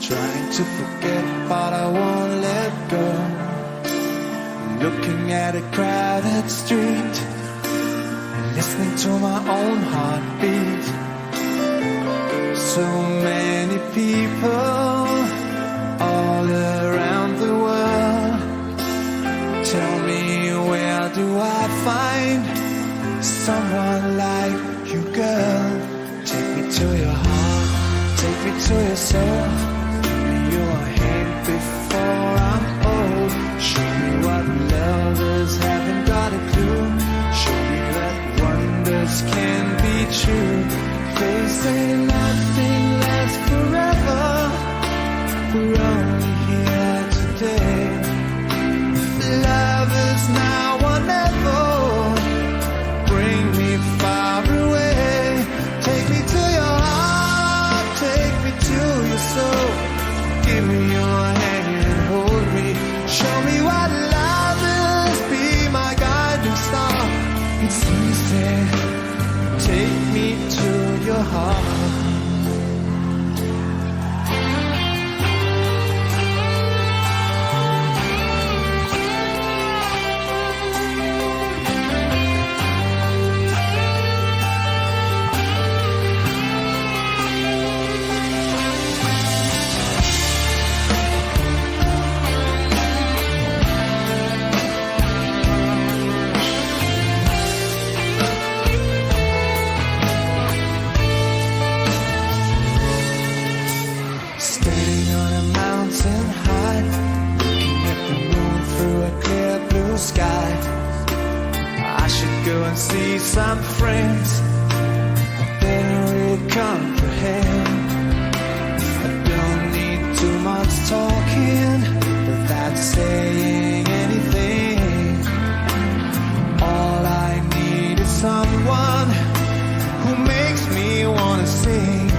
Trying to forget, but I won't let go. Looking at a crowded street, listening to my own heartbeat. So many people all around the world. Tell me, where do I find someone like you, girl? Take me to your heart, take me to your soul. Your hand before I'm old. Show me what lovers haven't got a clue. Show me that wonders can be true. They say nothing lasts forever. We're only here today. Love is now or never. Bring me far away. Take me to your heart, take me to your soul. Give me your hand and hold me. Show me what love is. Be my guiding star. It's easy. Take me to your heart. Go and see some friends, but they don't really comprehend. I don't need too much talking without saying anything. All I need is someone who makes me wanna sing.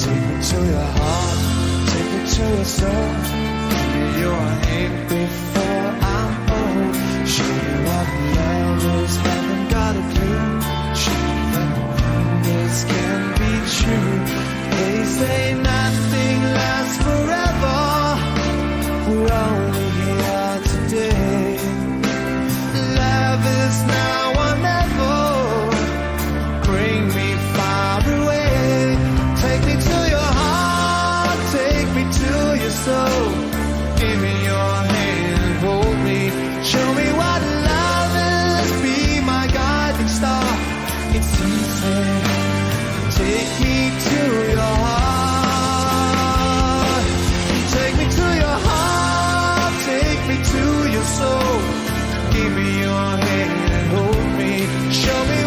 Take me to your heart, take me to your soul. Give me your hand before I'm old. Show me what love is. Haven't got a clue. Show me that wonders can be true. They say nothing lasts forever. We're only here today. Love is now or never. Bring me far away. Take me to your heart, take me to your soul. Give me your hand, hold me. Show me what love is. Be my guiding star. It's easy. Take me to your heart. Take me to your heart. Take me to your soul. Give me your hand and hold me. Show me